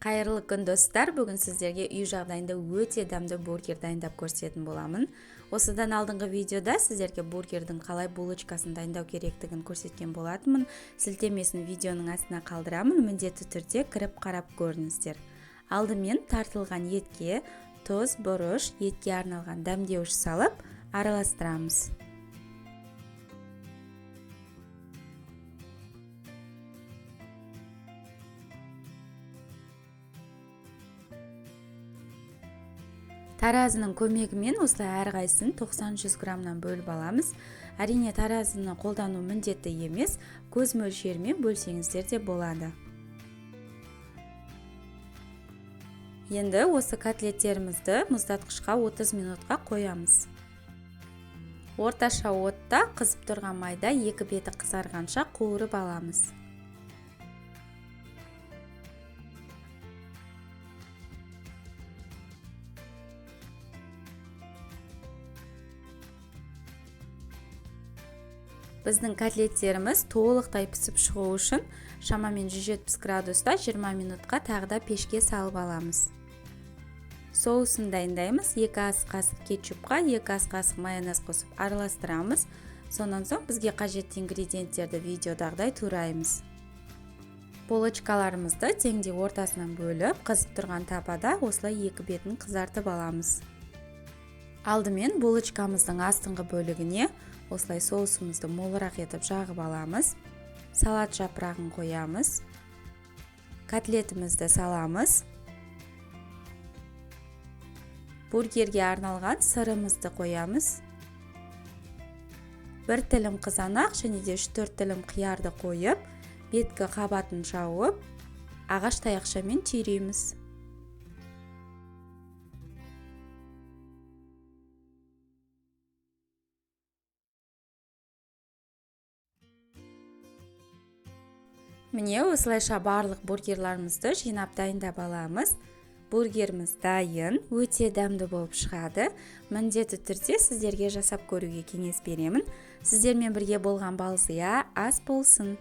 Қайырлы күн достар, бүгін сіздерге үй жағдайында өте дәмді бургер дайындап көрсететін боламын. Осыдан алдыңғы видеода сіздерге бургердің қалай булочкасын дайындау керектігін көрсеткен болатынмын. Сілтемесін видеоның астына қалдырамын, міндетті түрде кіріп қарап көріңіздер. Алдымен тартылған етке тұз, бұрыш, етке арналған дәмдеуіш салып араластырамыз. Таразының көмегімен осылай әрқайсысын 90-100 граммнан бөліп аламыз. Әрине таразыны қолдану міндетті емес, көз мөлшерімен бөлсеңіздер де болады. Енді осы котлеттерімізді мұздатқышқа 30 минутқа қоямыз. Орташа отта қызып тұрған майда екі беті қызарғанша қуырып аламыз. Біздің котлеттеріміз толықтай пісіп шығу үшін шамамен 170 градуста 20 минутқа тағы да пешке салып аламыз. Соусын дайындаймыз. 2 ас қасық кетчупқа 2 ас қасық майонез қосып араластырамыз. Сонан соң бізге қажетті ингредиенттерді видеодағыдай тураймыз. Булочкаларымызды теңдей ортасынан бөліп, қызып тұрған тапада осылай екі бетін қызартып аламыз. Алдымен булочкамыздың астыңғы бөлігіне осылай соусымызды молырақ етіп жағып аламыз. Салат жапырағын қоямыз. Котлетімізді саламыз. Бургерге арналған сырымызды қоямыз. 1 тілім қызанақ және де 3-4 тілім қиярды қойып, беткі қабатын жауып, ағаш таяқшамен түйреміз. Міне осылайша барлық бургерларымызды жинап дайындап аламыз. Бургеріміз дайын, өте дәмді болып шығады. Міндетті түрде сіздерге жасап көруге кеңес беремін. Сіздермен бірге болған Балзия ас болсын.